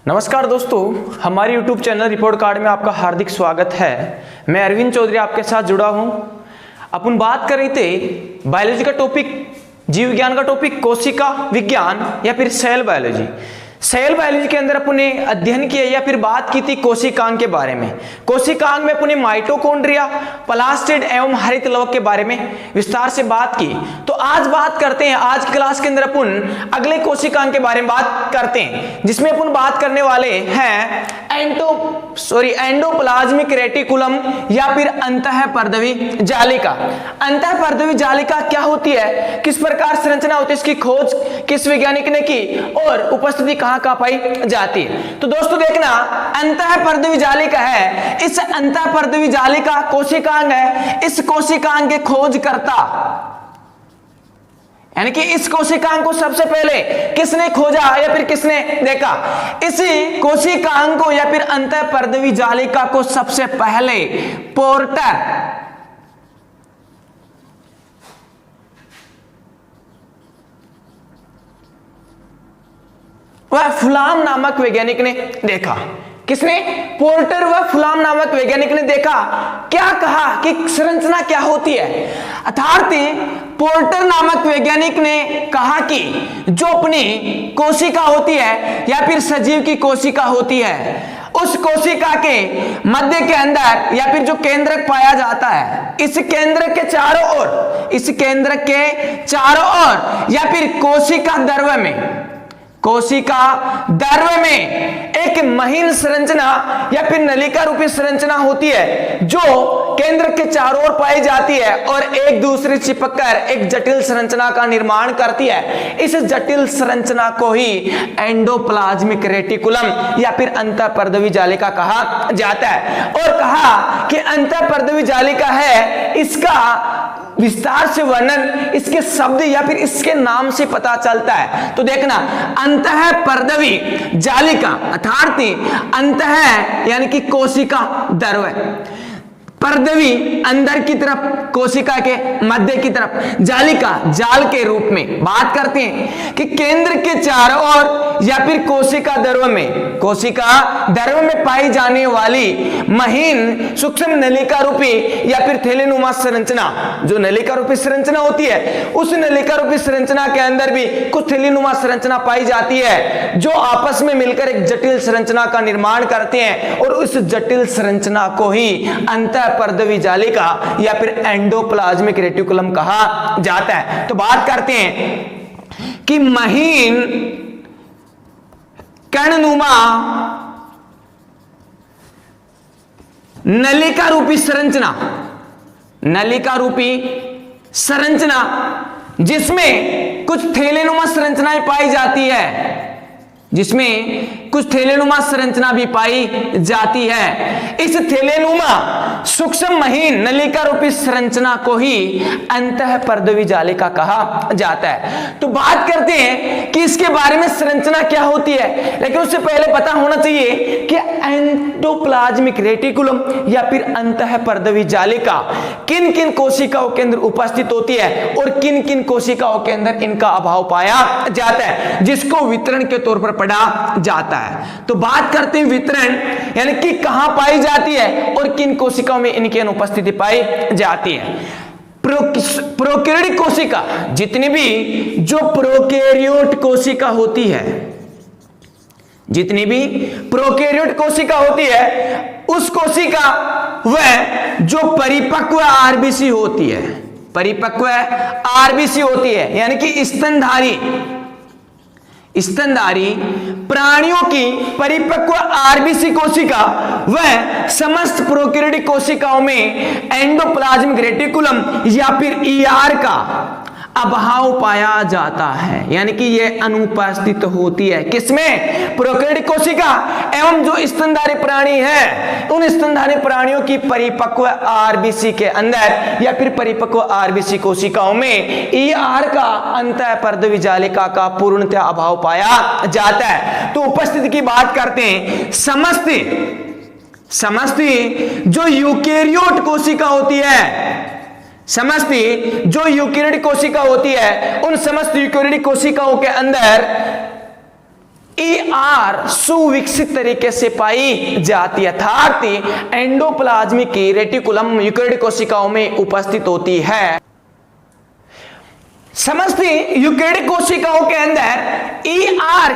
नमस्कार दोस्तों, हमारे YouTube चैनल रिपोर्ट कार्ड में आपका हार्दिक स्वागत है। मैं अरविंद चौधरी आपके साथ जुड़ा हूं। अपन बात कर रहे थे बायोलॉजी का टॉपिक, जीव विज्ञान का टॉपिक कोशिका विज्ञान या फिर सेल बायोलॉजी। सेल बायोलॉजी के अंदर अपन ने अध्ययन किया या फिर बात की थी कोशिकांग के बारे में। कोशिकांग में अपन ने माइटोकॉन्ड्रिया, प्लास्टिड एवं हरित लवक के बारे में विस्तार से बात की। तो आज बात करते हैं, आज की क्लास के अंदर अपन अगले कोशिकांग के बारे में बात करते हैं, जिसमें अपन बात करने वाले हैं एंडोप्लाज्मिक रेटिकुलम या फिर अंतःपर्दवी जालिका। अंतःपर्दवी जालिका क्या होती है, किस प्रकार संरचना होती है, इसकी खोज किस वैज्ञानिक ने की और उपस्थिति कहां पाई जाती है। तो दोस्तों देखना, अंतःपर्दवी जालिका है, इस अंतःपर्दवी जालिका कोशिकांग है। इस कोशिकांग के खोजकर्ता यानी कि इस कोशिकांग को सबसे पहले किसने खोजा या फिर किसने देखा, इसी कोशिकांग को या फिर अंतःपर्दवी जालिका को सबसे पहले पोर्टर वह फुलाम नामक वैज्ञानिक ने देखा। किसने? पोर्टर व फुलाम नामक वैज्ञानिक ने देखा। क्या कहा कि संरचना क्या होती है, अर्थात पोर्टर नामक वैज्ञानिक ने कहा कि जो अपनी कोशिका होती है या फिर सजीव की कोशिका होती है, उस कोशिका के मध्य के अंदर या फिर जो केंद्रक पाया जाता है, इस केंद्रक के चारों ओर, इस केंद्रक के चारों ओर या फिर कोशिका द्रव्य में एक महीन संरचना या फिर नलिका रूपी संरचना होती है, जो केंद्र के चारों ओर पाई जाती है और एक दूसरे चिपककर एक जटिल संरचना का निर्माण करती है। इस जटिल संरचना को ही एंडोप्लाज्मिक रेटिकुलम या फिर अंतःपर्दवी जालिका कहा जाता है। और कहा कि अंतःपर्दवी जालिका है, इसका विस्तार से वर्णन इसके शब्द या फिर इसके नाम से पता चलता है। तो देखना, अंतःपर्दवी जालिका अर्थात अंतः यानी कि कोशिका द्रव्य, पर्दवी अंदर की तरफ, कोशिका के मध्य की तरफ, जालिका जाल के रूप में बात करते हैं कि केंद्र के चारों ओर या फिर कोशिका द्रव्य में पाई जाने वाली महीन सूक्ष्म नलिका रूपी या फिर थैलेनुमा संरचना, जो नलिका रूपी संरचना होती है, उस नलिका रूपी संरचना के अंदर भी कुछ थैलेनुमा संरचना पाई जाती है, जो आपस में मिलकर एक जटिल संरचना का निर्माण करते हैं और उस जटिल संरचना को ही अंतःपर्दवी जालिका या फिर एंडोप्लाज्मिक रेटिकुलम कहा जाता है। तो बात करते हैं कि महीन कर्णनुमा नलिका रूपी संरचना जिसमें कुछ थैलेनुमा संरचनाएं पाई जाती है, जिसमें कुछ थैलेनुमा संरचना भी पाई जाती है। इस थैलेनुमा सूक्ष्म महीन नलिका रूपी संरचना को ही अंतःपर्दवी जालिका कहा जाता है। तो बात करते हैं कि इसके बारे में संरचना क्या होती है, लेकिन उससे पहले पता होना चाहिए कि एंडोप्लाज्मिक रेटिकुलम या फिर अंतःपर्दवी जालिका किन किन कोशिकाओं के अंदर उपस्थित होती है और किन किन कोशिकाओं के अंदर इनका अभाव पाया जाता है, जिसको वितरण के तौर पर पढ़ा जाता है। तो बात करते हैं वितरण, यानी कि कहां पाई जाती है और किन कोशिकाओं में इनकी अनुपस्थिति पाई जाती है। प्रोकैरियोटिक कोशिका, जितनी भी जो प्रोकैरियोट कोशिका होती है, जितनी भी प्रोकैरियोट कोशिका होती है, उस कोशिका वह जो परिपक्व आरबीसी होती है, परिपक्व आरबीसी होती है, यानी कि स्तनधारी प्राणियों की परिपक्व आरबीसी कोशिका, वह समस्त प्रोकैरियोटिक कोशिकाओं में एंडोप्लाज्मिक रेटिकुलम या फिर ईआर का अभाव पाया जाता है, यानी कि यह अनुपस्थित होती है। किसमें? प्रोकैरियोटिक कोशिका एवं जो स्तनधारी प्राणी है, उन स्तनधारी प्राणियों की परिपक्व आरबीसी के अंदर या फिर परिपक्व आरबीसी कोशिकाओं में ईआर का अंतःपर्दवी जालिका का पूर्णतः अभाव पाया जाता है। तो उपस्थिति की बात करते हैं, समस्त जो यूकेरियोट कोशिका होती है, समस्त जो यूकेरियोटिक कोशिका होती है, उन समस्त यूकेरियोटिक कोशिकाओं के अंदर सुविकसित तरीके से पाई जाती है, अर्थात एंडोप्लाज्मिक रेटिकुलम यूकेरियोटिक कोशिकाओं में उपस्थित होती है। समझती यूकेरियोटिक कोशिकाओं के अंदर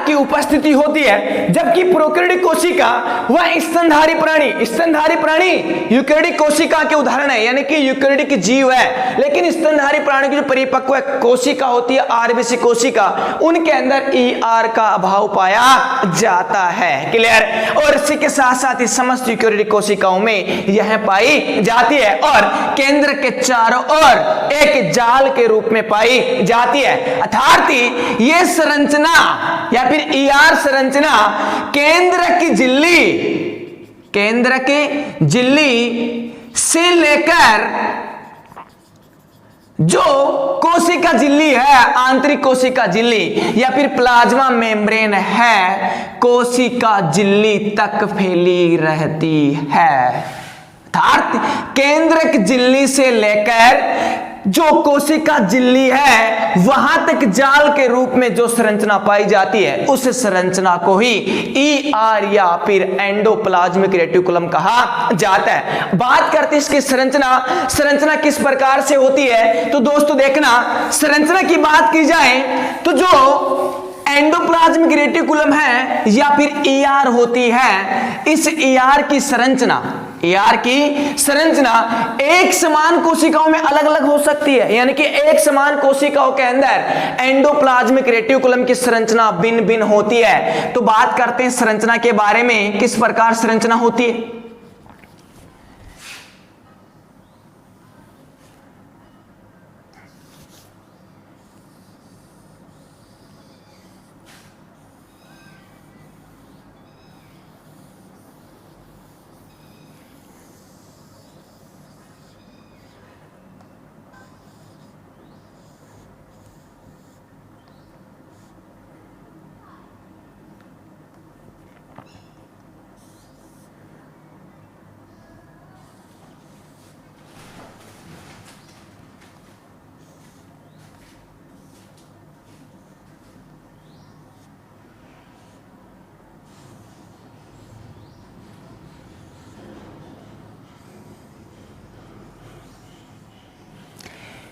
की उपस्थिति होती है, जबकि प्रोकैरियोटिक कोशिका वह स्तनधारी प्राणी यूकेरियोटिक कोशिका के उदाहरण है, यानी कि यूकेरियोटिक जीव है, लेकिन स्तनधारी प्राणी की जो परिपक्व कोशिका होती है आरबीसी कोशिका, उनके अंदर का अभाव पाया जाता है। क्लियर? और इसी के साथ साथ ही समस्त यूकेरियोटिक कोशिकाओं में यह पाई जाती है और केंद्र के चारों ओर एक जाल के रूप में पाई जाती है, अर्थात ये संरचना या फिर संरचना केंद्र की झिल्ली से लेकर जो कोशिका झिल्ली है, आंतरिक कोशिका झिल्ली या फिर प्लाज्मा मेम्ब्रेन है, कोशिका झिल्ली तक फैली रहती है। अर्थात केंद्र की झिल्ली से लेकर जो कोशिका झिल्ली है वहां तक जाल के रूप में जो संरचना पाई जाती है, उस संरचना को ही या फिर एंडोप्लाज्मिक रेटिकुलम कहा जाता है। बात करते हैं इसकी संरचना किस प्रकार से होती है, तो दोस्तों देखना, संरचना की बात की जाए तो जो एंडोप्लाज्मिक रेटिकुलम है या फिर होती है, इस की संरचना एक समान कोशिकाओं में अलग अलग हो सकती है, यानी कि एक समान कोशिकाओं के अंदर एंडोप्लाज्मिक रेटिकुलम की संरचना भिन्न भिन्न होती है। तो बात करते हैं संरचना के बारे में, किस प्रकार संरचना होती है।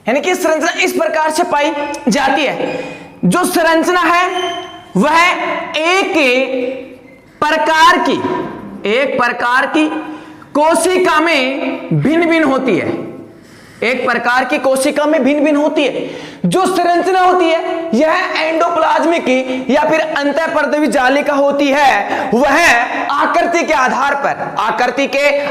यानी कि संरचना इस प्रकार से पाई जाती है। जो संरचना है वह एक प्रकार की कोशिका में भिन्न भिन्न होती है, एक प्रकार की कोशिका में भिन्न भिन्न होती है। जो संरचना होती है यह एंडोप्लाज्मिक या फिर अंतःपर्दवी जालिका होती है, वह आकृति के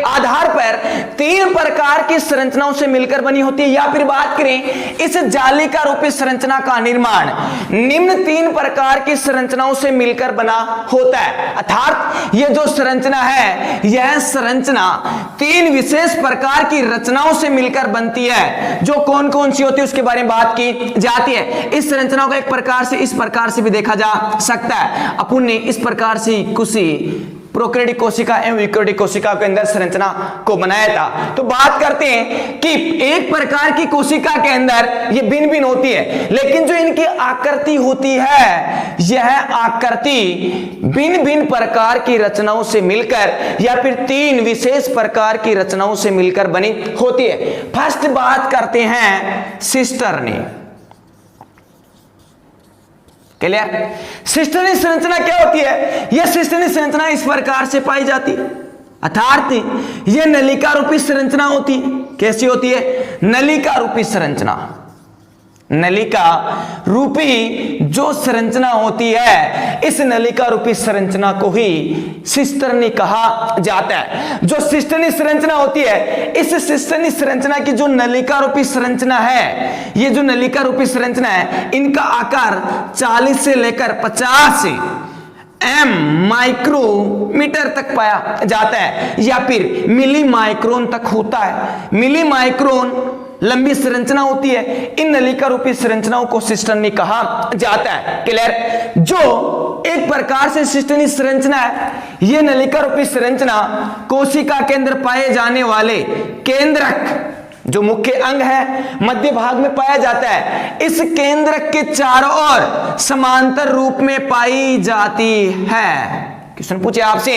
आधार पर तीन प्रकार की संरचनाओं से मिलकर बनी होती है। या फिर बात करें इस जालिका रूपी संरचना का निर्माण निम्न तीन प्रकार की संरचनाओं से मिलकर बना होता है, अर्थात यह जो संरचना है यह संरचना तीन विशेष प्रकार की रचनाओं से मिलकर बनती है। जो कौन कौन सी होती है उसके बारे में बात की जाती है। इस संरचनाओं को एक प्रकार से इस प्रकार से भी देखा जा सकता है। अपन ने इस प्रकार से कुछ प्रोकैरियोटिक कोशिका एवं यूकेरियोटिक कोशिका के अंदर संरचना को बनाया था। तो बात करते हैं कि एक प्रकार की कोशिका के अंदर ये भिन्न भिन्न होती है, लेकिन जो इनकी आकृति होती है यह आकृति भिन्न भिन्न प्रकार की रचनाओं से मिलकर या फिर तीन विशेष प्रकार की रचनाओं से मिलकर बनी होती है। फर्स्ट बात करते हैं सिस्टर्नी। क्लियर? सिस्टर्नी संरचना क्या होती है? यह सिस्टर्नी संरचना इस प्रकार से पाई जाती है, अर्थात यह नलिका रूपी संरचना होती है। कैसी होती है? नलिका रूपी संरचना। नलिका रूपी जो संरचना होती है, इस नलिका रूपी संरचना को ही सिस्टर्नी कहा जाता है। जो सिस्टर्नी संरचना होती है, इस सिस्टर्नी संरचना की जो नलिका रूपी संरचना है, ये जो नलिका रूपी संरचना है, इनका आकार 40 से लेकर 50 माइक्रोमीटर तक पाया जाता है या फिर मिली माइक्रोन तक होता है। मिली माइक्रोन लंबी संरचना होती है। इन नलिका रूपी संरचनाओं को सिस्टर्नी कहा जाता है। क्लियर? जो एक प्रकार से सिस्टर्नी संरचना है, यह नलिका रूपी संरचना कोशिका के अंदर पाए जाने वाले केंद्रक जो मुख्य अंग है मध्य भाग में पाया जाता है। इस केंद्रक के चारों ओर समांतर रूप में पाई जाती है। क्वेश्चन पूछे आपसे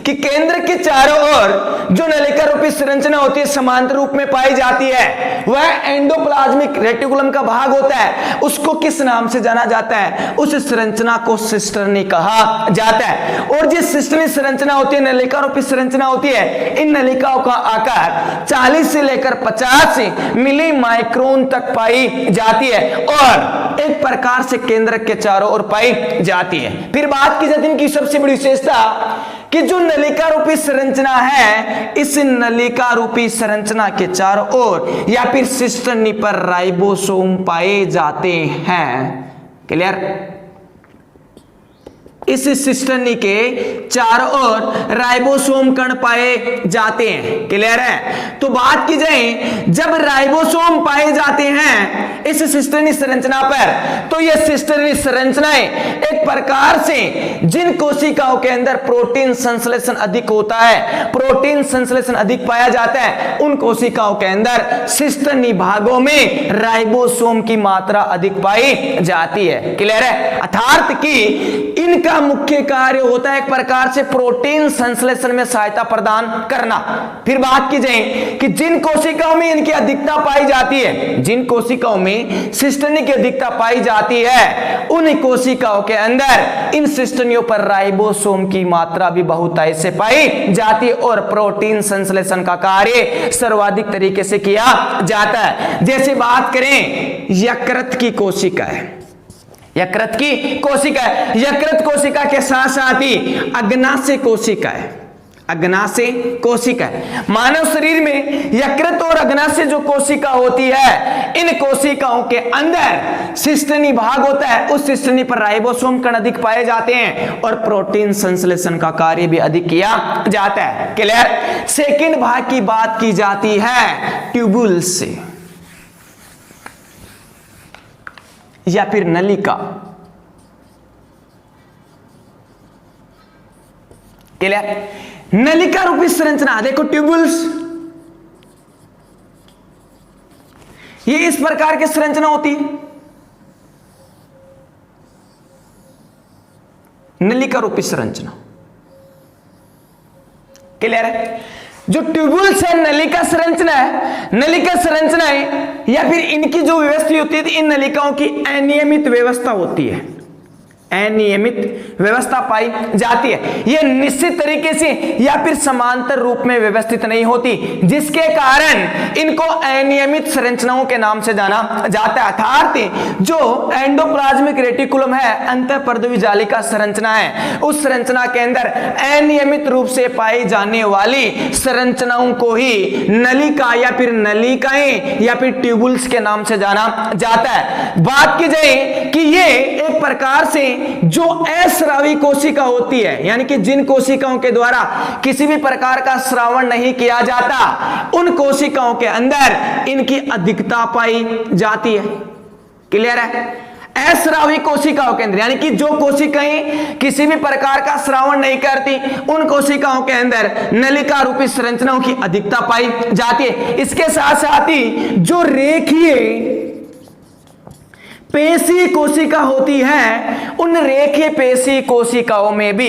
कि केंद्र के चारों ओर जो नलिका रूपी संरचना होती है समांतर रूप में पाई जाती है, वह एंडोप्लाज्मिक रेटिकुलम का भाग होता है। उसको किस नाम से जाना जाता है? उस संरचना को सिस्टर्नी कहा जाता है। और जिस सिस्टर्नी संरचना होती है, नलिका रूपी संरचना होती है, इन नलिकाओं का आकार 40 से लेकर 50 मिली माइक्रोन तक पाई जाती है और एक प्रकार से केंद्र के चारों ओर पाई जाती है। फिर बात की जाती है इनकी सबसे बड़ी विशेषता कि जो नलिका रूपी संरचना है, इस नलिका रूपी संरचना के चारों ओर या फिर सिस्टर्नी पर राइबोसोम पाए जाते हैं। क्लियर? इस सिस्टर्नी के चारों ओर राइबोसोम कण पाए जाते हैं। क्लियर है? तो बात की जाए, जब राइबोसोम पाए जाते हैं इस सिस्टर्नी संरचना पर, तो यह सिस्टर्नी संरचनाएं एक प्रकार से जिन कोशिकाओं के अंदर प्रोटीन संश्लेषण अधिक होता है, प्रोटीन संश्लेषण अधिक पाया जाता है, उन कोशिकाओं के अंदर सिस्टर्नी भागों में राइबोसोम की मात्रा अधिक पाई जाती है। क्लियर है? अर्थात कि इनका मुख्य कार्य होता है एक प्रकार से प्रोटीन संश्लेषण में सहायता प्रदान करना। फिर बात की जाए कि जिन कोशिकाओं में इनकी अधिकता पाई जाती है, जिन कोशिकाओं में सिस्टर्नी की अधिकता पाई जाती है, उन कोशिकाओं के अंदर इन सिस्टर्नियों पर राइबोसोम की मात्रा भी बहुतायत से पाई जाती है और प्रोटीन संश्लेषण का कार्य सर्वाधिक तरीके से किया जाता है। जैसे बात करें यकृत की कोशिका है, यकृत की कोशिका है, यकृत कोशिका के साथ साथ ही अग्नाशय कोशिका है, अग्नाशय कोशिका है। मानव शरीर में यकृत और अग्नाशय जो कोशिका होती है, इन कोशिकाओं के अंदर सिस्टर्नी भाग होता है। उस सिस्टर्नी पर राइबोसोम कण अधिक पाए जाते हैं और प्रोटीन संश्लेषण का कार्य भी अधिक किया जाता है। क्लियर? सेकंड भाग की बात की जाती है ट्यूबुल से या फिर नलिका। क्लियर? नलिका रूपी संरचना देखो, ट्यूबुल्स, ये इस प्रकार की संरचना होती है, नलिका रूपी संरचना। क्लियर है? जो ट्यूबुल्स है, नलिका संरचना है, नलिका संरचनाएं या फिर इनकी जो व्यवस्था होती है, इन नलिकाओं की अनियमित व्यवस्था होती है, अनियमित व्यवस्था पाई जाती है। यह निश्चित तरीके से या फिर समांतर रूप में व्यवस्थित नहीं होती, जिसके कारण इनको अनियमित संरचनाओं के नाम से जाना जाता है। अर्थात जो एंडोप्लाज्मिक रेटिकुलम है, अंतःपर्दवी जालिका संरचना है, उस संरचना के अंदर अनियमित रूप से पाई जाने वाली संरचनाओं को ही नलिका या फिर नलिकाएं या फिर ट्यूबुल्स के नाम से जाना जाता है। बात की जाए कि ये एक प्रकार से जो अस्रावी कोशिका होती है, यानी कि जिन कोशिकाओं के द्वारा किसी भी प्रकार का श्रावण नहीं किया जाता, उन कोशिकाओं के अंदर इनकी अधिकता पाई जाती है। क्लियर है? अस्रावी कोशिकाओं के अंदर, यानी कि जो कोशिकाएं किसी भी प्रकार का श्रावण नहीं करती, उन कोशिकाओं के अंदर नलिका रूपी संरचनाओं की अधिकता पाई जाती है। इसके साथ साथ ही जो रेखीय पेशी कोशिका होती है, उन रेखीय पेशी कोशिकाओं में भी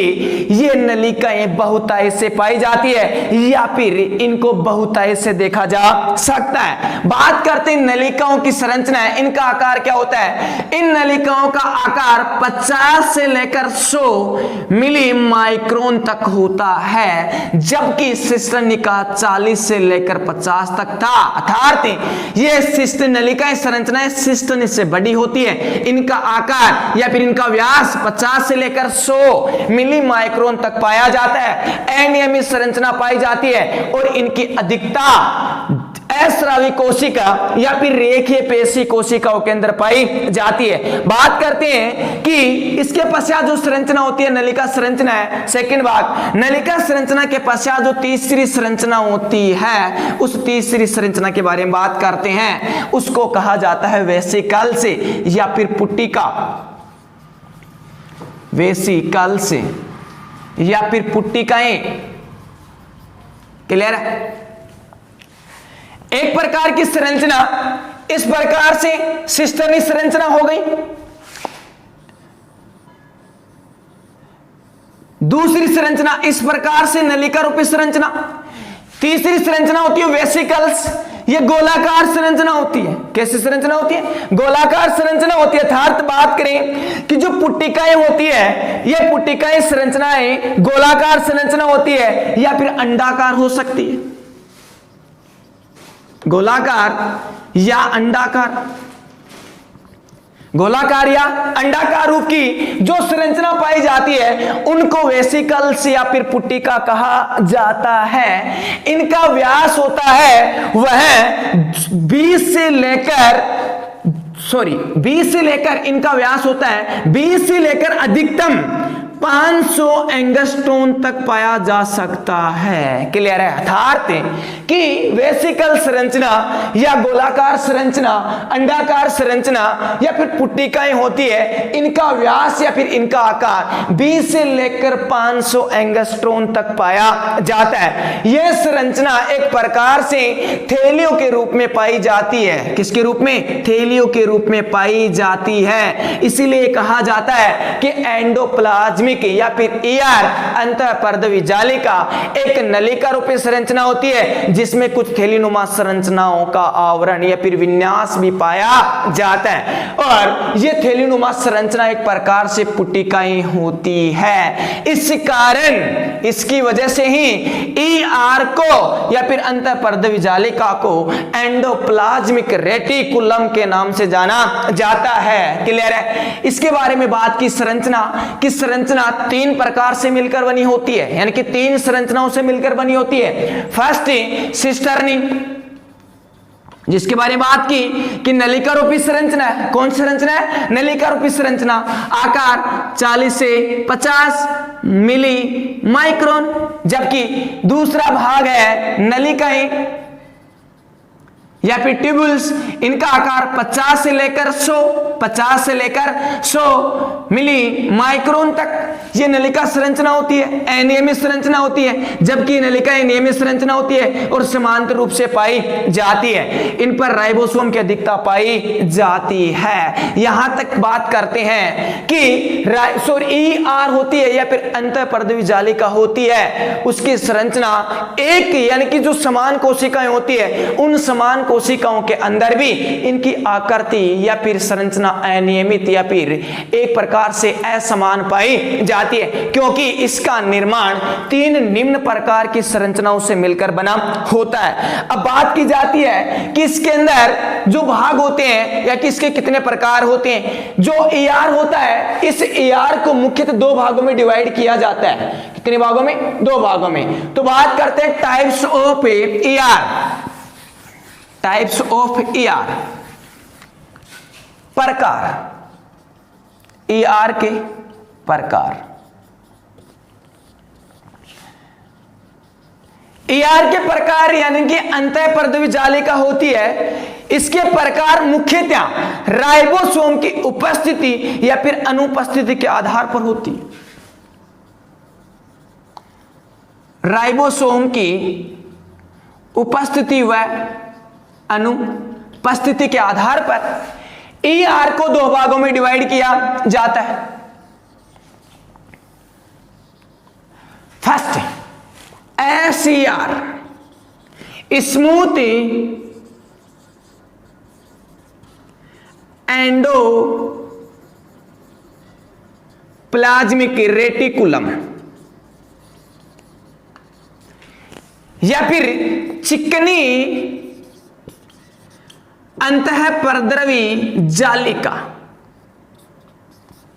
ये नलिकाएं बहुतायत से पाई जाती है या फिर इनको बहुतायत से देखा जा सकता है। बात करते हैं नलिकाओं की संरचना है, इनका आकार क्या होता है? इन नलिकाओं का आकार 50 से लेकर 100 मिली माइक्रोन तक होता है, जबकि सिस्टर्नी का 40 से लेकर 50 तक था। अर्थात ये सिस्ट नलिकाएं संरचनाएं सिस्टर्नी से बड़ी होती है। इनका आकार या फिर इनका व्यास 50 से लेकर 100 मिली माइक्रोन तक पाया जाता है। अनियमित संरचना पाई जाती है और इनकी अधिकता अस्रावी कोशिका या फिर रेखीय पेशी कोशिकाओं के अंदर पाई जाती है। बात करते हैं कि इसके पश्चात जो संरचना होती है नलिका संरचना है, सेकंड भाग। नलिका संरचना के पश्चात जो तीसरी संरचना होती है, उस तीसरी संरचना के बारे में बात करते हैं। उसको कहा जाता है वेसिकल से या फिर पुट्टिका, वेसिकल से या फिर पुट्टिकाएं। क्लियर है? एक प्रकार की संरचना इस प्रकार से सिस्टर्नी संरचना हो गई। दूसरी संरचना इस प्रकार से नलिका रूपी संरचना। तीसरी संरचना होती है वेसिकल्स, ये गोलाकार संरचना होती है। कैसी संरचना होती है? गोलाकार संरचना होती है। अर्थात बात करें कि जो पुट्टिकाएं होती है, ये पुट्टिकाएं संरचनाएं गोलाकार संरचना होती है या फिर अंडाकार हो सकती है, गोलाकार या अंडाकार। गोलाकार या अंडाकार रूप की जो संरचना पाई जाती है उनको वेसिकल्स या फिर पुट्टिका कहा जाता है। इनका व्यास होता है वह 20 से लेकर इनका व्यास होता है 20 से लेकर अधिकतम 500 एंगस्ट्रोम तक पाया जा सकता है। क्लियर है? अर्थात कि वेसिकल संरचना या गोलाकार संरचना, अंडाकार संरचना या फिर पुट्टिकाएं होती है, इनका व्यास या फिर इनका आकार 20 से लेकर 500 एंगस्ट्रोम तक पाया जाता है। यह संरचना एक प्रकार से थैलियों के रूप में पाई जाती है। किसके रूप में? थैलियों के रूप में पाई जाती है। इसीलिए कहा जाता है कि एंडोप्लाज्मिक या फिर ईआर अंतःपर्दवी जालिका एक नलिका रूपी संरचना होती है जिसमें कुछ थैलीनुमा संरचनाओं का आवरण या फिर विन्यास भी पाया जाता है। और यह थैलीनुमा संरचना एक प्रकार से पुट्टिकाएं होती है। इस कारण इसकी वजह से ही ईआर को या फिर अंतःपर्दवी जालिका को एंडोप्लाज्मिक रेटिकुलम के नाम से जाना जाता है। क्लियर है? इसके बारे में बात की संरचना 3 प्रकार से मिलकर बनी होती है, यानी कि 3 संरचनाओं से मिलकर बनी होती है। फर्स्ट सिस्टर्नी, जिसके बारे में बात की कि नलिका रूपी संरचना है। कौन संरचना है? नलिका रूपी संरचना। आकार 40 से 50 मिली माइक्रोन। जबकि दूसरा भाग है नलिकाएं या फिर ट्यूबुल्स, इनका आकार 50 से लेकर 100 मिली माइक्रोन तक ये नलिका संरचना होती है, अनियमित संरचना होती है। जबकि नलिका नियमित संरचना होती है और समांतर रूप से पाई जाती है। इन पर राइबोसोम की अधिकता पाई जाती है। यहां तक बात करते हैं कि ईआर होती है या फिर अंतःपर्दवी जालिका होती है, उसकी संरचना एक यानी कि जो समान कोशिकाएं होती है, उन समान कोशिकाओं के अंदर भी इनकी आकृति या फिर संरचना अनियमित या फिर एक प्रकार से असमान पाई जाती है, क्योंकि इसका निर्माण 3 निम्न प्रकार की संरचनाओं से मिलकर बना होता है। अब बात की जाती है कि इसके अंदर जो भाग होते हैं या कि इसके कितने प्रकार होते हैं। जो ईआर होता है, इस ईआर को मुख्यतः 2 भागों में डिवाइड किया जाता है। कितने भागों में? 2 भागों में। तो बात करते हैं types of ER. Types of ER, प्रकार, ईआर के प्रकार। ईआर के प्रकार यानी कि अंतःपर्दवी जालिका होती है, इसके प्रकार मुख्यतः राइबोसोम की उपस्थिति या फिर अनुपस्थिति के आधार पर होती है। राइबोसोम की उपस्थिति व अनुपस्थिति के आधार पर ईआर को 2 भागों में डिवाइड किया जाता है। First SER, smooth endoplasmic reticulum या फिर चिकनी अंतःपर्दवी जालिका।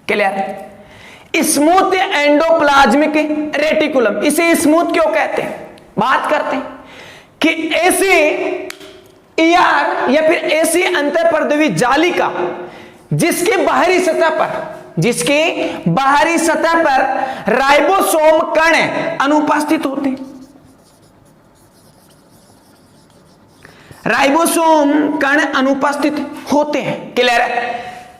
क्लियर? स्मूथ एंडोप्लाज्मिक रेटिकुलम, इसे स्मूथ क्यों कहते हैं? बात करते हैं कि ऐसे ईआर या फिर ऐसी अंतःपर्दवी जालिका जिसके बाहरी सतह पर राइबोसोम कण अनुपस्थित होते हैं। राइबोसोम कण अनुपस्थित होते हैं। क्लियर है?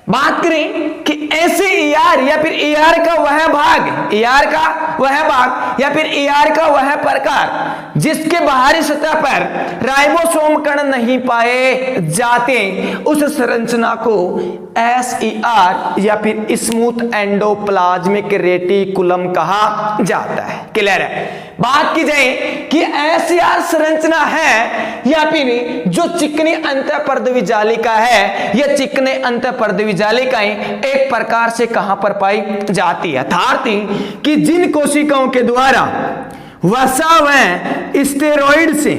बात करें कि ऐसे ER या फिर ER का वह भाग, ER का वह भाग या फिर ER का वह प्रकार जिसके बाहरी सतह पर राइबोसोम कण नहीं पाए जाते, उस संरचना को SER या फिर स्मूथ एंडोप्लाज्मिक रेटिकुलम कहा जाता है। क्लियर है? बात की जाए कि SER संरचना है या फिर जो चिकनी अंतःपर्दवी जालिका है, यह चिकने अंतःपर्दवी जालिकाएं एक प्रकार से कहां पर पाई जाती है, अर्थात कि जिन कोशिकाओं के द्वारा वसा व स्टेरॉइड से,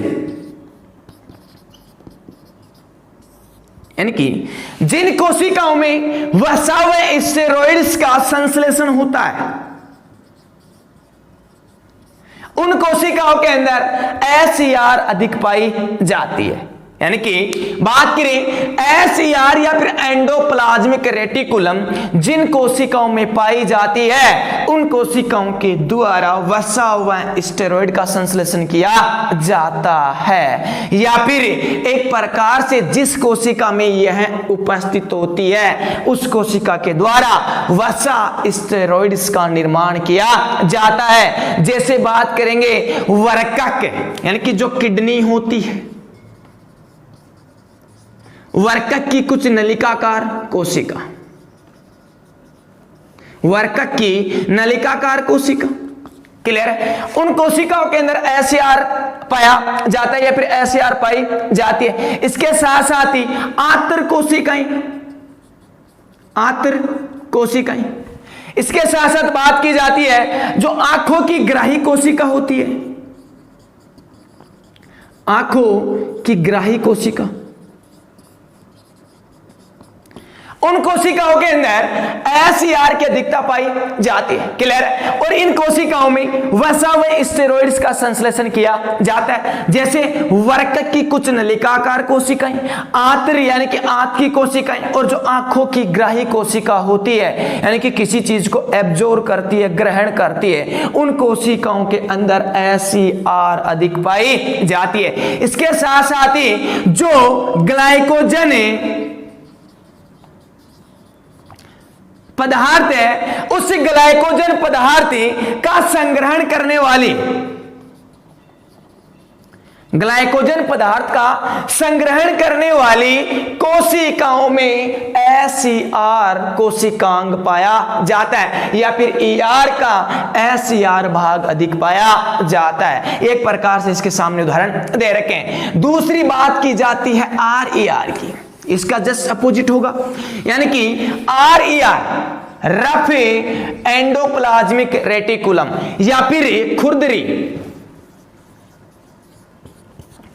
यानी कि जिन कोशिकाओं में वसा व स्टेरॉइड्स का संश्लेषण होता है, उन कोशिकाओं के अंदर SER अधिक पाई जाती है। यानी कि बात करें SER या फिर एंडोप्लाज्मिक रेटिकुलम जिन कोशिकाओं में पाई जाती है, उन कोशिकाओं के द्वारा वसा व स्टेरॉइड का संश्लेषण किया जाता है, या फिर एक प्रकार से जिस कोशिका में यह उपस्थित होती है, उस कोशिका के द्वारा वसा स्टेरॉइड्स का निर्माण किया जाता है। जैसे बात करेंगे वर्कक, यानी कि जो किडनी होती है, वर्कक की कुछ नलिकाकार कोशिका, वर्कक की नलिकाकार कोशिका, क्लियर है? उन कोशिकाओं के अंदर SER पाया जाता है या फिर SER पाई जाती है। इसके साथ साथ ही आंतर कोशिकाएं, आंतर कोशिकाएं, इसके साथ साथ बात की जाती है जो आंखों की ग्राही कोशिका होती है, आंखों की ग्राही कोशिका, उन कोशिकाओं के अंदर SER की अधिकता पाई जाती है। क्लियर है? और इन कोशिकाओं में वसा व स्टेरॉइड्स का संश्लेषण किया जाता है। जैसे वर्कक की कुछ नलिकाकार कोशिकाएं, आंत्र यानी कि आंत की कोशिकाएं, और जो आंखों की ग्राही कोशिका होती है, यानी कि किसी चीज को एब्जॉर्ब करती है, ग्रहण करती है, उन कोशिकाओं के अंदर SER अधिक पाई जाती है। इसके साथ साथ ही जो ग्लाइकोजन पदार्थ है, उस ग्लाइकोजन पदार्थ का संग्रहण करने वाली, ग्लाइकोजन पदार्थ का संग्रहण करने वाली कोशिकाओं में SER कोशिकांग पाया जाता है, या फिर ER का SER भाग अधिक पाया जाता है। एक प्रकार से इसके सामने उदाहरण दे रखे हैं। दूसरी बात की जाती है RER की, इसका जस्ट अपोजिट होगा, यानी कि RER रफ एंडोप्लाज्मिक रेटिकुलम या फिर खुरदरी,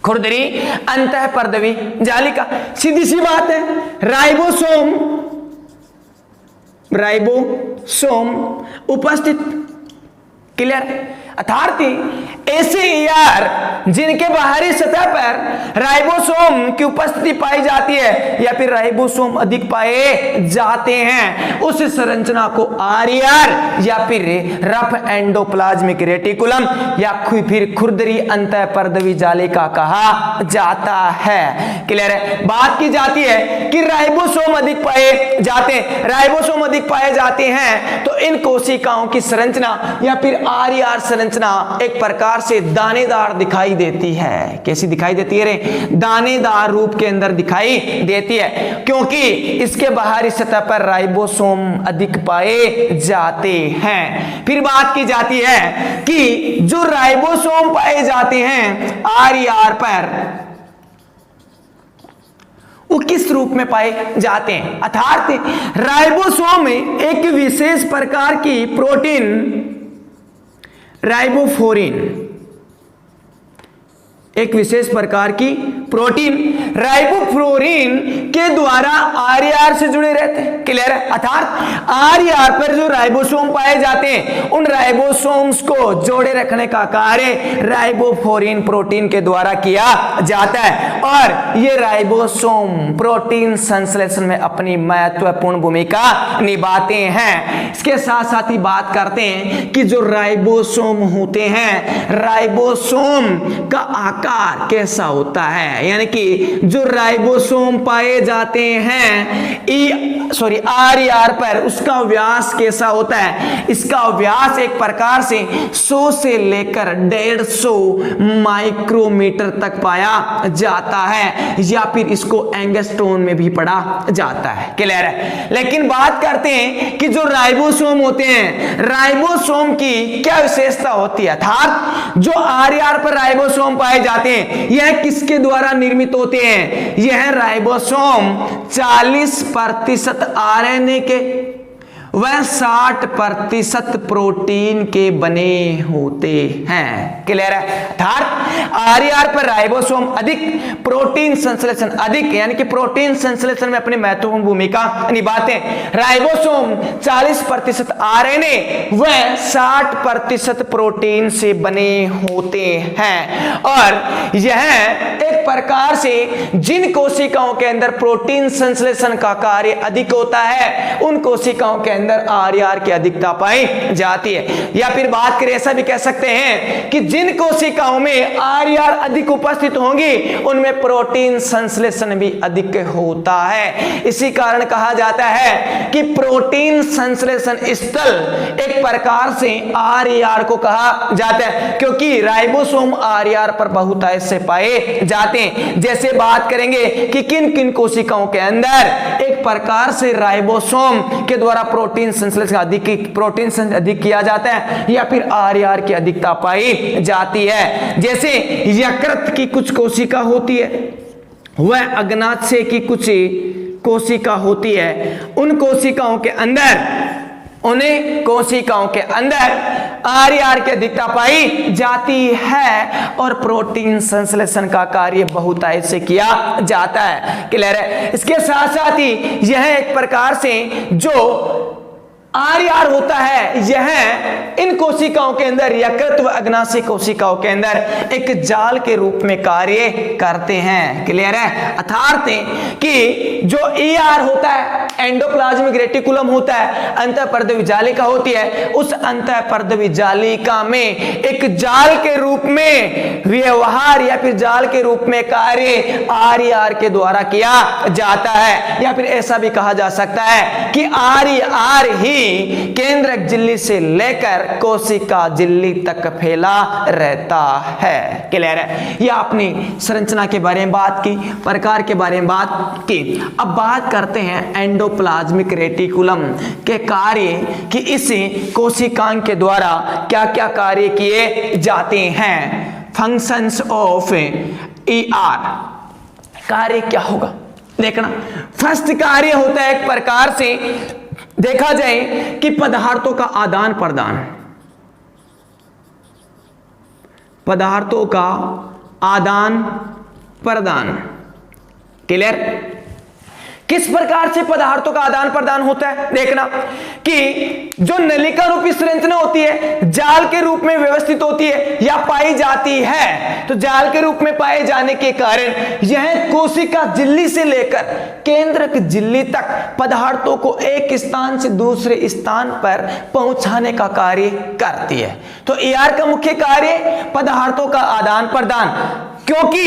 खुरदरी अंतःपर्दवी जालिका। सीधी सी बात है, राइबोसोम, राइबोसोम उपस्थित, क्लियर? अर्थात ऐसे ER जिनके बाहरी सतह पर राइबोसोम की उपस्थिति पाई जाती है या फिर राइबोसोम अधिक पाए जाते हैं, उस संरचना को RER या फिर रफ एंडोप्लाज्मिक रेटिकुलम या फिर खुरदरी अंतःपर्दवी जालिका कहा जाता है। क्लियर है? बात की जाती है कि राइबोसोम अधिक पाए जाते हैं, राइबोसोम अधिक पाए जाते हैं तो इन कोशिकाओं की संरचना या फिर RER संरचना एक प्रकार से दानेदार दिखाई देती है। कैसी दिखाई देती है रे? दानेदार रूप के अंदर दिखाई देती है, क्योंकि इसके बाहरी सतह पर राइबोसोम अधिक पाए जाते हैं। फिर बात की जाती है कि जो राइबोसोम पाए जाते हैं RER पर, वो किस रूप में पाए जाते हैं? अर्थात राइबोसोम में एक विशेष प्रकार की प्रोटीन राइबोफ्लोरिन, एक विशेष प्रकार की प्रोटीन राइबोफ्लोरिन के द्वारा RER से जुड़े रहते हैं। क्लियर है? अर्थात RER पर जो राइबोसोम पाए जाते हैं, उन राइबोसोम्स को जोड़े रखने का कार्य राइबोफ्लोरिन प्रोटीन के द्वारा किया जाता है, और ये राइबोसोम प्रोटीन संश्लेषण में अपनी महत्वपूर्ण भूमिका निभाते हैं। इसके साथ साथ ही बात करते हैं कि जो राइबोसोम होते हैं, राइबोसोम का आकार आकार कैसा होता है, यानी कि जो राइबोसोम पाए जाते हैं RER पर, उसका व्यास कैसा होता है। इसका व्यास एक प्रकार से 100 से लेकर 150 माइक्रोमीटर तक पाया जाता है, या फिर इसको एंगस्ट्रोम में भी पढ़ा जाता है। क्लियर है। लेकिन बात करते हैं कि जो राइबोसोम होते हैं, राइबोसोम की क्या विशेषता होती है, अर्थात जो RER पर राइबोसोम पाए जाते हैं यह किसके द्वारा निर्मित होते हैं। यह राइबोसोम 40% RNA के वह 60% प्रोटीन के बने होते हैं। क्लियर है। अर्थात RER पर राइबोसोम अधिक, प्रोटीन संश्लेषण अधिक, यानी कि प्रोटीन संश्लेषण में अपनी महत्वपूर्ण भूमिका निभाते हैं। राइबोसोम 40% RNA व 60% प्रोटीन से बने होते हैं, और यह एक प्रकार से जिन कोशिकाओं के अंदर प्रोटीन संश्लेषण का कार्य अधिक होता है उन कोशिकाओं के अंदर RER की अधिकता पाई जाती है। या फिर बात करें, ऐसा भी कह सकते हैं कि जिन कोशिकाओं में RER अधिक उपस्थित होंगी उनमें प्रोटीन संश्लेषण भी अधिक होता है। इसी कारण कहा जाता है कि प्रोटीन संश्लेषण स्थल एक प्रकार से RER को कहा जाता है, क्योंकि राइबोसोम RER पर बहुतायत से पाए जाते हैं। जैसे बात करेंगे कि किन किन कोशिकाओं के अंदर एक प्रकार से राइबोसोम के द्वारा प्रोटीन संश्लेषण अधिक किया जाता है, या फिर RER की अधिकता पाई जाती है। जैसे यकृत की कुछ कोशिका होती है, वह अग्नाशय की कुछ कोशिका होती है, उन कोशिकाओं के अंदर RER की अधिकता पाई जाती है, और प्रोटीन संश्लेषण का कार्य बहुतायत से किया जाता है। क्लियर है। इसके साथ साथ ही यह एक प्रकार से जो RER होता है, यह इन कोशिकाओं के अंदर, यकृत व अग्नाशय कोशिकाओं के अंदर एक जाल के रूप में कार्य करते हैं। क्लियर है। अर्थात कि जो ER होता है, एंडोप्लाज्मिक रेटिकुलम होता है, अंतःपर्दवी जालिका होती है, उस अंतःपर्दवी जालिका में एक जाल के रूप में व्यवहार या फिर जाल के रूप में कार्य RER के द्वारा किया जाता है। या फिर ऐसा भी कहा जा सकता है कि RER ही केंद्रक झिल्ली से लेकर कोशिका झिल्ली तक फैला रहता है। क्लियर है। यह आपने संरचना के बारे में बात की, प्रकार के बारे में बात की। अब बात करते हैं एंडोप्लाज्मिक रेटिकुलम के कार्य कि इस कोशिकांग के द्वारा क्या क्या कार्य किए जाते हैं। फंक्शंस ऑफ ER, कार्य क्या होगा देखना। फर्स्ट कार्य होता है एक प्रकार से देखा जाए कि पदार्थों का आदान प्रदान, पदार्थों का आदान प्रदान। क्लियर। किस प्रकार से पदार्थों का आदान प्रदान होता है देखना कि जो नलिका रूपी संरचना होती है जाल के रूप में व्यवस्थित होती है या पाई जाती है, तो जाल के रूप में पाए जाने के कारण यह कोशिका झिल्ली से लेकर केंद्रक झिल्ली तक पदार्थों को एक स्थान से दूसरे स्थान पर पहुंचाने का कार्य करती है। तो ER का मुख्य कार्य पदार्थों का आदान प्रदान, क्योंकि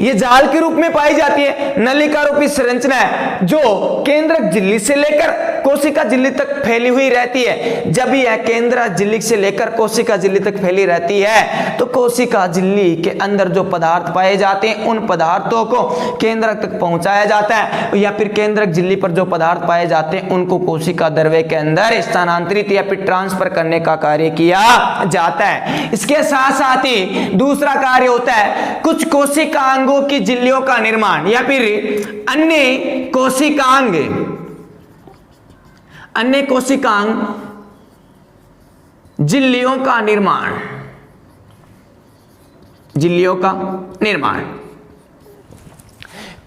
ये जाल के रूप में पाई जाती है, नलिका रूपी संरचना है जो केंद्रक झिल्ली से लेकर कोशिका झिल्ली तक फैली हुई रहती है। जब यह केंद्रक झिल्ली से लेकर कोशिका झिल्ली तक फैली रहती है तो कोशिका झिल्ली के अंदर जो पदार्थ पाए जाते हैं उन पदार्थों को केंद्रक तक पहुंचाया जाता है, या फिर केंद्रक झिल्ली पर जो पदार्थ पाए जाते हैं उनको कोशिका द्रव्य के अंदर स्थानांतरित या फिर ट्रांसफर करने का कार्य किया जाता है। इसके साथ साथ ही दूसरा कार्य होता है कुछ कोशिकांगों की झिल्लियों का निर्माण या फिर अन्य कोशिकांग झिल्लियों का निर्माण।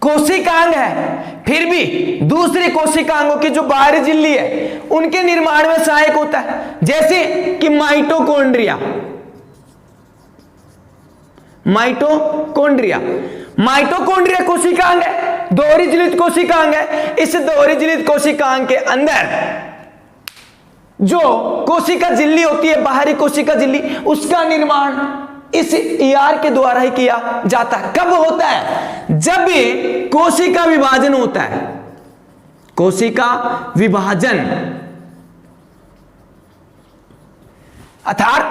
कोशिकांग है फिर भी दूसरे कोशिकांगों की जो बाहरी झिल्ली है उनके निर्माण में सहायक होता है, जैसे कि माइटोकॉन्ड्रिया कोशिकांग है, दोहरी झिल्लित कोशिकांग है। इस दोहरी झिल्लित कोशिकांग के अंदर जो कोशिका झिल्ली होती है, बाहरी कोशिका झिल्ली, उसका निर्माण इस ER के द्वारा ही किया जाता है। कब होता है? जब भी कोशिका विभाजन होता है, कोशिका विभाजन, अर्थात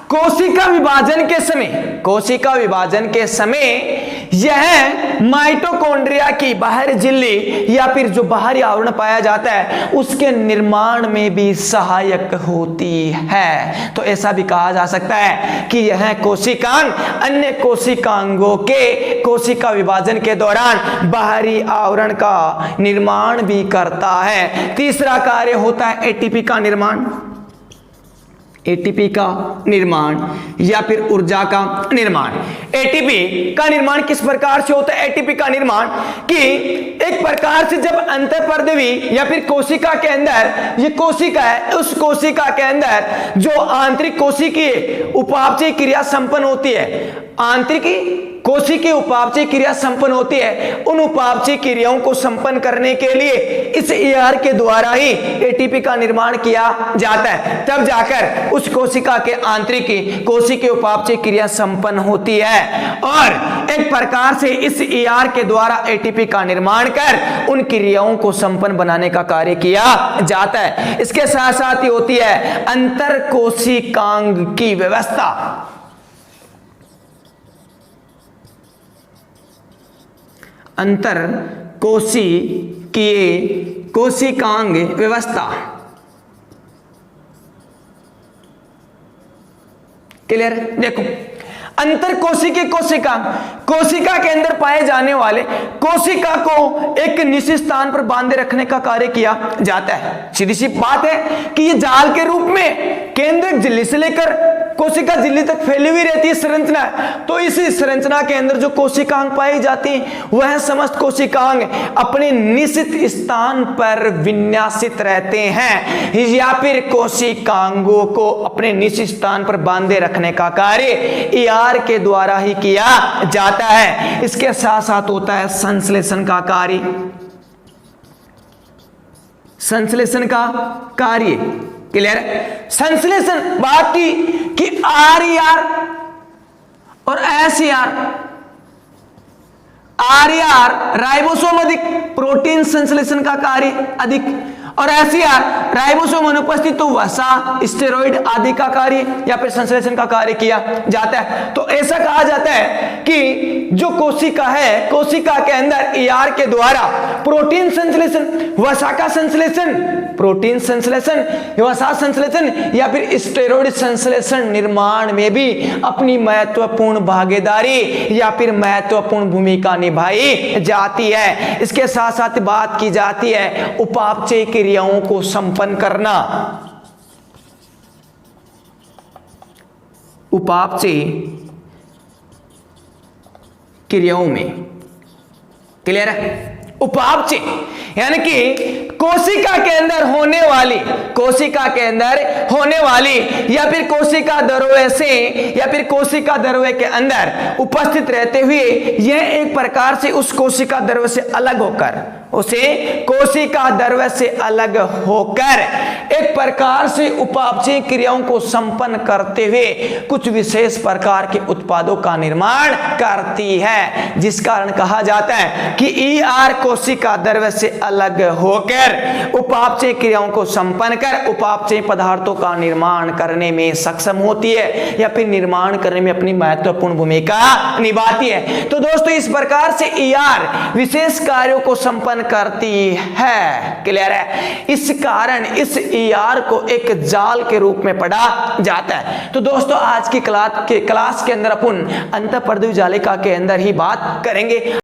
कोशिका विभाजन के समय, कोशिका विभाजन के समय यह माइटोकॉन्ड्रिया की बाहरी झिल्ली या फिर जो बाहरी आवरण पाया जाता है उसके निर्माण में भी सहायक होती है। तो ऐसा भी कहा जा सकता है कि यह कोशिकांग अन्य कोशिकांगों के कोशिका विभाजन के दौरान बाहरी आवरण का निर्माण भी करता है। तीसरा कार्य होता है एटीपी का निर्माण, एटीपी का निर्माण या फिर ऊर्जा का निर्माण। एटीपी का निर्माण किस प्रकार से होता है? एटीपी का निर्माण कि एक प्रकार से जब अंतःपर्दवी या फिर कोशिका के अंदर, ये कोशिका है, उस कोशिका के अंदर जो आंतरिक कोशिकीय उपापचय क्रिया संपन्न होती है, आंतरिक कोशिकीय उपापचय क्रिया संपन्न होती है, उन उपापचय क्रियाओं को संपन्न करने के लिए इस ER के द्वारा ही एटीपी का निर्माण किया जाता है। तब जाकर उस कोशिका के आंतरिक कोशिकीय उपापचय क्रिया संपन्न होती है और एक प्रकार से इस ER के द्वारा एटीपी का निर्माण कर उन क्रियाओं को संपन्न बनाने का कार्य किया जाता है। इसके साथ साथ ही होती है अंतर कोशिकांग की व्यवस्था। अंतर कोशिकीय कोशिकांग व्यवस्था, क्लियर? देखो, अंतर कोशिकीय कोशिकांग, कोशिका के अंदर पाए जाने वाले कोशिका को एक निश्चित स्थान पर बांधे रखने का कार्य किया जाता है। सीधी सी बात है कि ये जाल के रूप में केंद्रक झिल्ली से लेकर कोशिका झिल्ली तक फैली हुई रहती है संरचना। तो इसी संरचना के अंदर जो कोशिकांग पाई जाती है वह समस्त कोशिकांग अपने निश्चित स्थान पर विन्यासित रहते हैं या फिर कोशिकांगों को अपने निश्चित स्थान पर बांधे रखने का कार्य ER के द्वारा ही किया जाता है। इसके साथ साथ होता है संश्लेषण का कार्य, संश्लेषण का कार्य, क्लियर? संश्लेषण बात की कि RER और SER, RER राइबोसोम अधिक, प्रोटीन संश्लेषण का कार्य अधिक, और SER राइबोसोम अनुपस्थित तो वसा, स्टेरॉइड आदि का कार्य या फिर संश्लेषण का कार्य किया जाता है। तो ऐसा कहा जाता है कि जो कोशिका है, कोशिका के अंदर ER के द्वारा प्रोटीन संश्लेषण, वसा का संश्लेषण, प्रोटीन संश्लेषण, वसा संश्लेषण या फिर स्टेरॉइड संश्लेषण निर्माण में भी अपनी महत्वपूर्ण भागीदारी या फिर महत्वपूर्ण भूमिका निभाई जाती है। इसके साथ साथ बात की जाती है उपापचय क्रियाओं को संपन्न करना, उपापचय क्रियाओं में, क्लियर है? उपापचय यानी कि कोशिका के अंदर होने वाली, कोशिका के अंदर होने वाली या फिर कोशिका द्रव्य से या फिर कोशिका द्रव्य के अंदर उपस्थित रहते हुए यह एक प्रकार से उस कोशिका द्रव्य से अलग होकर, उसे कोशिका द्रव्य से अलग होकर एक प्रकार से उपापचय क्रियाओं को संपन्न करते हुए कुछ विशेष प्रकार के उत्पादों का निर्माण करती है, जिस कारण कहा जाता है कि ER कोशिका द्रव्य से अलग होकर उपापचय क्रियाओं को संपन्न कर उपापचय पदार्थों का निर्माण करने में सक्षम होती है या फिर निर्माण करने में अपनी महत्वपूर्ण भूमिका निभाती है। तो दोस्तों इस प्रकार से ER विशेष कार्यों को संपन्न करती है, क्लियर है? इस कारण इस ER को एक जाल के रूप में पढ़ा जाता है। तो दोस्तों आज की क्लास के अंदर अपन अंतःपर्दवी जालिका के अंदर ही बात करेंगे।